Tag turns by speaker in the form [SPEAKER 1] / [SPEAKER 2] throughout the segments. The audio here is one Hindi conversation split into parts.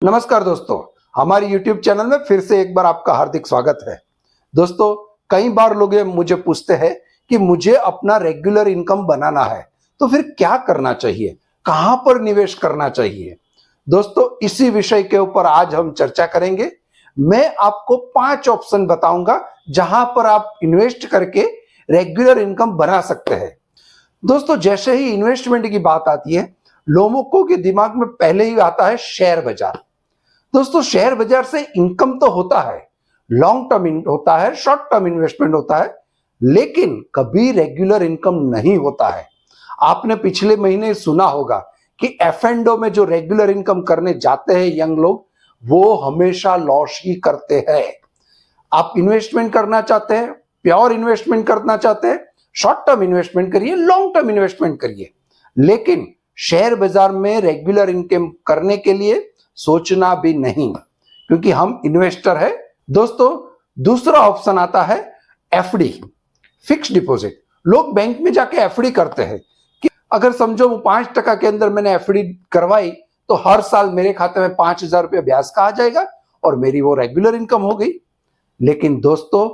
[SPEAKER 1] नमस्कार दोस्तों, हमारे YouTube चैनल में फिर से एक बार आपका हार्दिक स्वागत है। दोस्तों, कई बार लोग ये मुझे पूछते हैं कि मुझे अपना रेगुलर इनकम बनाना है, तो फिर क्या करना चाहिए, कहां पर निवेश करना चाहिए। दोस्तों, इसी विषय के ऊपर आज हम चर्चा करेंगे। मैं आपको 5 ऑप्शन बताऊंगा जहां पर आप इन्वेस्ट करके रेगुलर इनकम बना सकते हैं। दोस्तों, जैसे ही इन्वेस्टमेंट की बात आती है, लोगों के दिमाग में पहले ही आता है शेयर बाजार। दोस्तों, शेयर बाजार से इनकम तो होता है, लॉन्ग टर्म होता है, शॉर्ट टर्म इन्वेस्टमेंट होता है, लेकिन कभी रेगुलर इनकम नहीं होता है। आपने पिछले महीने सुना होगा कि एफ&ओ में जो रेगुलर इनकम करने जाते हैं यंग लोग, वो हमेशा लॉस ही करते हैं। आप इन्वेस्टमेंट करना चाहते हैं, प्योर इन्वेस्टमेंट करना चाहते हैं, शॉर्ट टर्म इन्वेस्टमेंट करिए, लॉन्ग टर्म इन्वेस्टमेंट करिए, लेकिन शेयर बाजार में रेगुलर इनकम करने के लिए सोचना भी नहीं, क्योंकि हम इन्वेस्टर है। दोस्तों, दूसरा ऑप्शन आता है एफडी, फिक्स डिपॉजिट। लोग बैंक में जाके एफडी करते हैं कि अगर समझो 5% के अंदर मैंने एफडी करवाई तो हर साल मेरे खाते में 5,000 रुपया ब्याज का आ जाएगा और मेरी वो रेगुलर इनकम हो गई। लेकिन दोस्तों,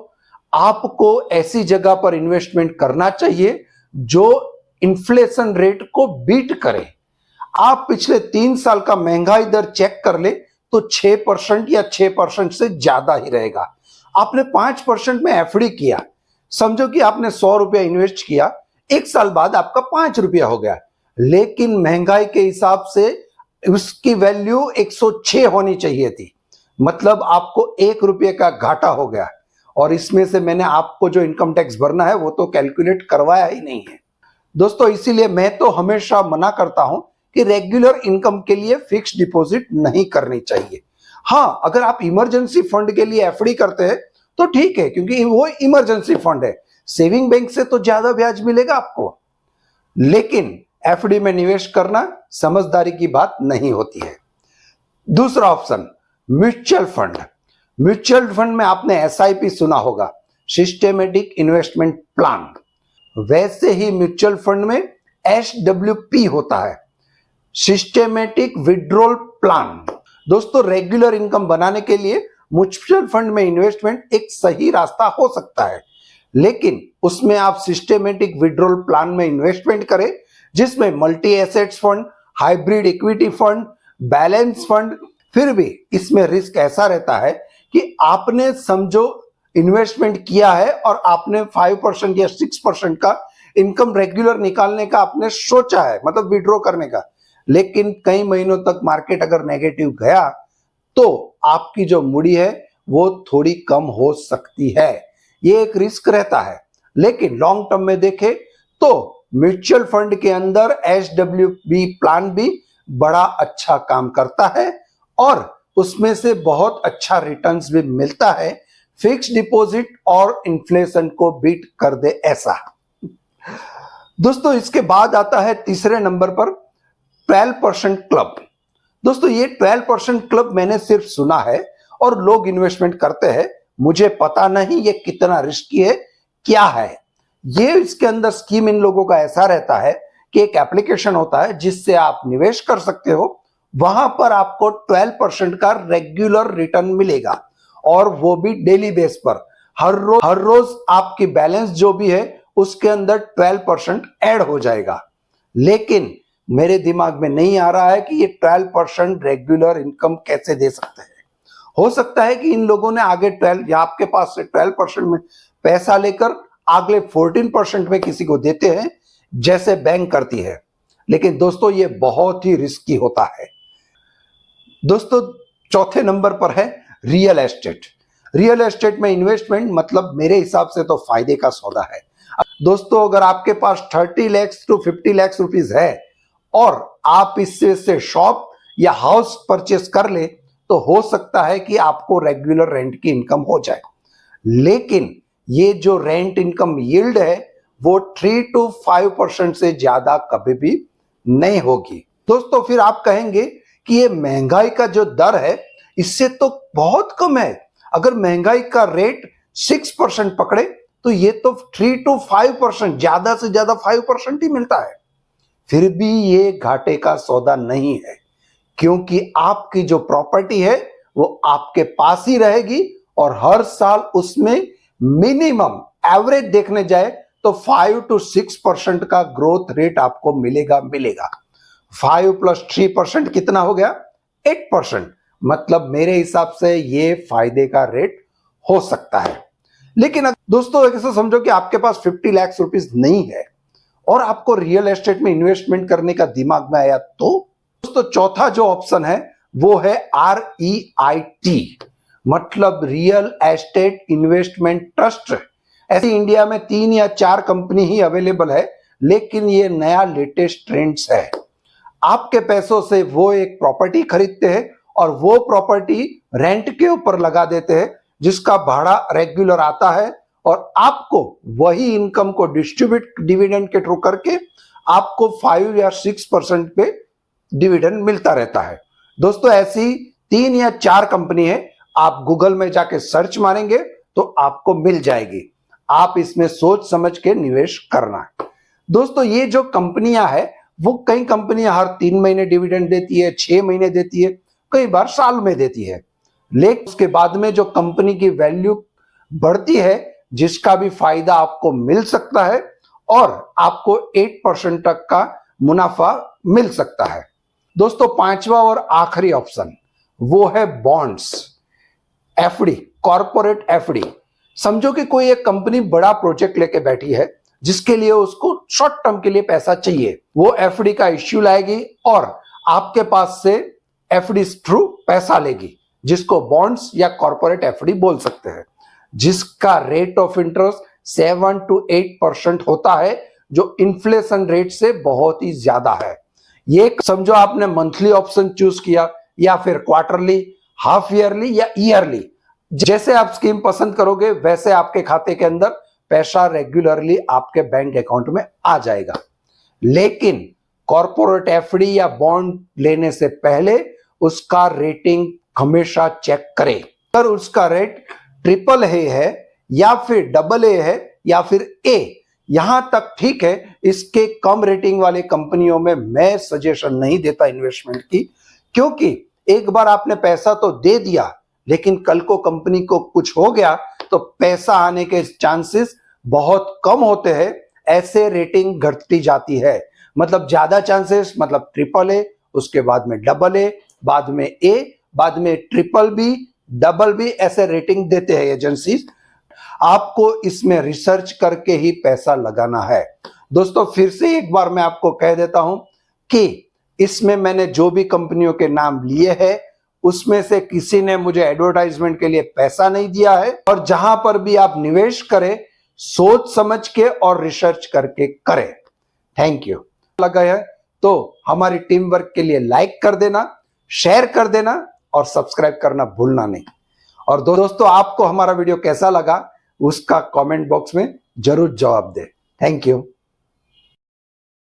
[SPEAKER 1] आपको ऐसी जगह पर इन्वेस्टमेंट करना चाहिए जो इन्फ्लेशन रेट को बीट करे। आप पिछले 3 साल का महंगाई दर चेक कर ले तो 6% या 6% से ज्यादा ही रहेगा। आपने 5% में एफडी किया, समझो कि आपने 100 रुपया इन्वेस्ट किया, 1 साल बाद आपका 5 रुपया हो गया, लेकिन महंगाई के हिसाब से उसकी वैल्यू 106 होनी चाहिए थी, मतलब आपको 1 रुपये का घाटा हो गया। और इसमें से मैंने आपको जो इनकम टैक्स भरना है वो तो कैलकुलेट करवाया ही नहीं है। दोस्तों, इसीलिए मैं तो हमेशा मना करता हूं कि रेगुलर इनकम के लिए फिक्स डिपॉजिट नहीं करनी चाहिए। हां, अगर आप इमरजेंसी फंड के लिए एफडी करते हैं तो ठीक है, क्योंकि वो इमरजेंसी फंड है, सेविंग बैंक से तो ज्यादा ब्याज मिलेगा आपको, लेकिन एफडी में निवेश करना समझदारी की बात नहीं होती है। दूसरा option mutual fund. Mutual fund में आपने एसआईपी सुना होगा, सिस्टेमेटिक इन्वेस्टमेंट प्लान। वैसे ही म्यूचुअल फंड में एसडब्ल्यूपी होता है, सिस्टेमेटिक विड्रॉल प्लान। दोस्तों, रेगुलर इनकम बनाने के लिए म्यूचुअल फंड में इन्वेस्टमेंट एक सही रास्ता हो सकता है, लेकिन उसमें आप सिस्टेमेटिक विड्रॉल प्लान में इन्वेस्टमेंट करें, जिसमें multi assets fund, hybrid equity fund, balance fund. फिर भी इसमें रिस्क ऐसा रहता है कि आपने समझो इन्वेस्टमेंट किया है और आपने 5% या 6% का इनकम रेगुलर निकालने का आपने सोचा है, मतलब विड्रॉ करने का, लेकिन कई महीनों तक मार्केट अगर नेगेटिव गया तो आपकी जो मूडी है वो थोड़ी कम हो सकती है। ये एक रिस्क रहता है, लेकिन लॉन्ग टर्म में देखें तो म्यूचुअल फंड के अंदर एसडब्ल्यूपी प्लान भी बड़ा अच्छा काम करता है और उसमें से बहुत अच्छा रिटर्न्स भी मिलता है। फिक्स डिपॉजिट और इन्फ्लेशन को बीट कर दे ऐसा। दोस्तों, इसके बाद आता है तीसरे नंबर पर 12% क्लब। दोस्तों, ये 12% क्लब मैंने सिर्फ सुना है और लोग इन्वेस्टमेंट करते हैं, मुझे पता नहीं ये कितना रिस्की है, क्या है ये। इसके अंदर स्कीम इन लोगों का ऐसा रहता है कि एक एप्लीकेशन होता है जिससे आप निवेश कर सकते हो, वहां पर आपको 12% का रेगुलर रिटर्न मिलेगा और वो भी डेली बेस पर। हर रोज आपकी बैलेंस जो भी है उसके अंदर 12% ऐड हो जाएगा। लेकिन मेरे दिमाग में नहीं आ रहा है कि ये 12% रेगुलर इनकम कैसे दे सकते हैं। हो सकता है कि इन लोगों ने आगे 12 या आपके पास से 12% में पैसा लेकर अगले 14% में किसी को देते हैं, जैसे बैंक करती है, लेकिन दोस्तों ये बहुत ही रिस्की होता है। दोस्तों, चौथे नंबर पर है रियल एस्टेट। रियल एस्टेट में इन्वेस्टमेंट मतलब मेरे हिसाब से तो फायदे का सौदा है। दोस्तों, अगर आपके पास 30 लाख to 50 लाख रुपीस है और आप इससे से शॉप या हाउस परचेस कर ले तो हो सकता है कि आपको रेगुलर रेंट की इनकम हो जाए, लेकिन ये जो रेंट इनकम यील्ड है वो 3 to 5% से ज्यादा कभी भी नहीं होगी। दोस्तों, फिर आप कहेंगे कि ये महंगाई का जो दर है इससे तो बहुत कम है। अगर महंगाई का रेट 6% पकड़े तो ये तो 3 to 5%, ज्यादा से ज्यादा 5% ही मिलता है। फिर भी ये घाटे का सौदा नहीं है। क्योंकि आपकी जो प्रॉपर्टी है वो आपके पास ही रहेगी और हर साल उसमें मिनिमम एवरेज देखने जाए तो 5 to 6% का ग्रोथ रेट आपको मिलेगा। 5 + 3% कितना हो गया? 8%। मतलब मेरे हिसाब से ये फायदे का रेट हो सकता है। लेकिन दोस्तों ऐसे समझो कि आपके पास 50 लाख रुपीस नहीं है और आपको रियल एस्टेट में इन्वेस्टमेंट करने का दिमाग में आया, तो दोस्तों चौथा जो ऑप्शन है वो है REIT, मतलब रियल एस्टेट इन्वेस्टमेंट ट्रस्ट। ऐसे इंडिया में 3 या 4 कंपनी ही अवेलेबल है, लेकिन ये नया लेटेस्ट ट्रेंड्स है। आपके पैसों से वो एक प्रॉपर्टी खरीदते हैं और वो प्रॉपर्टी रेंट के ऊपर लगा देते हैं, जिसका भाड़ा रेगुलर आता है और आपको वही इनकम को डिस्ट्रीब्यूट डिविडेंड के थ्रू करके आपको 5 या 6% पे डिविडेंड मिलता रहता है। दोस्तों ऐसी 3 या 4 कंपनी है, आप गूगल में जाके सर्च मारेंगे तो आपको मिल जाएगी। आप इसमें सोच समझ के निवेश करना है। दोस्तों ये जो कंपनियां है वो कई कंपनियां हर 3 महीने डिविडेंड देती है, 6 महीने देती है, कई बार साल में देती है। लेकिन उसके बाद में जो कंपनी की वैल्यू बढ़ती है, जिसका भी फायदा आपको मिल सकता है और आपको 8% तक का मुनाफा मिल सकता है। दोस्तों पांचवा और आखिरी ऑप्शन वो है बॉन्ड्स, एफडी, कॉर्पोरेट एफडी। समझो कि कोई एक कंपनी बड़ा प्रोजेक्ट लेके बैठी है जिसके लिए उसको शॉर्ट टर्म के लिए पैसा चाहिए। वो एफडी का इश्यू लाएगी और आपके पास से एफडी थ्रू पैसा लेगी, जिसको बॉन्ड्स या कॉर्पोरेट एफडी बोल सकते हैं, जिसका रेट ऑफ इंटरेस्ट 7 to 8% होता है, जो इन्फ्लेशन रेट से बहुत ही ज्यादा है। ये समझो आपने मंथली ऑप्शन चूज किया या फिर क्वार्टरली, हाफ ईयरली या ईयरली, जैसे आप स्कीम पसंद करोगे वैसे आपके खाते के अंदर पैसा रेगुलरली आपके बैंक अकाउंट में आ जाएगा। लेकिन कॉर्पोरेट एफडी या बॉन्ड लेने से पहले उसका रेटिंग हमेशा चेक करें। अगर उसका रेट AAA है या फिर AA है या फिर A, यहां तक ठीक है। इसके कम रेटिंग वाले कंपनियों में मैं सजेशन नहीं देता इन्वेस्टमेंट की, क्योंकि एक बार आपने पैसा तो दे दिया लेकिन कल को कंपनी को कुछ हो गया तो पैसा आने के चांसेस बहुत कम होते हैं। ऐसे रेटिंग घटती जाती है, मतलब ज्यादा चांसेस, मतलब AAA, उसके बाद में AA, बाद में A, बाद में BBB, BB, ऐसे रेटिंग देते हैं एजेंसीज। आपको इसमें रिसर्च करके ही पैसा लगाना है। दोस्तों फिर से एक बार मैं आपको कह देता हूं कि इसमें मैंने जो भी कंपनियों के नाम लिए हैं उसमें से किसी ने मुझे एडवर्टाइजमेंट के लिए पैसा नहीं दिया है, और जहां पर भी आप निवेश करें सोच समझ के और रिसर्च करके करें। Thank you. लगा है तो हमारी टीम वर्क के लिए लाइक कर देना, शेयर कर देना और सब्सक्राइब करना भूलना नहीं। और दोस्तों आपको हमारा वीडियो कैसा लगा उसका कमेंट बॉक्स में जरूर जवाब दें। Thank you.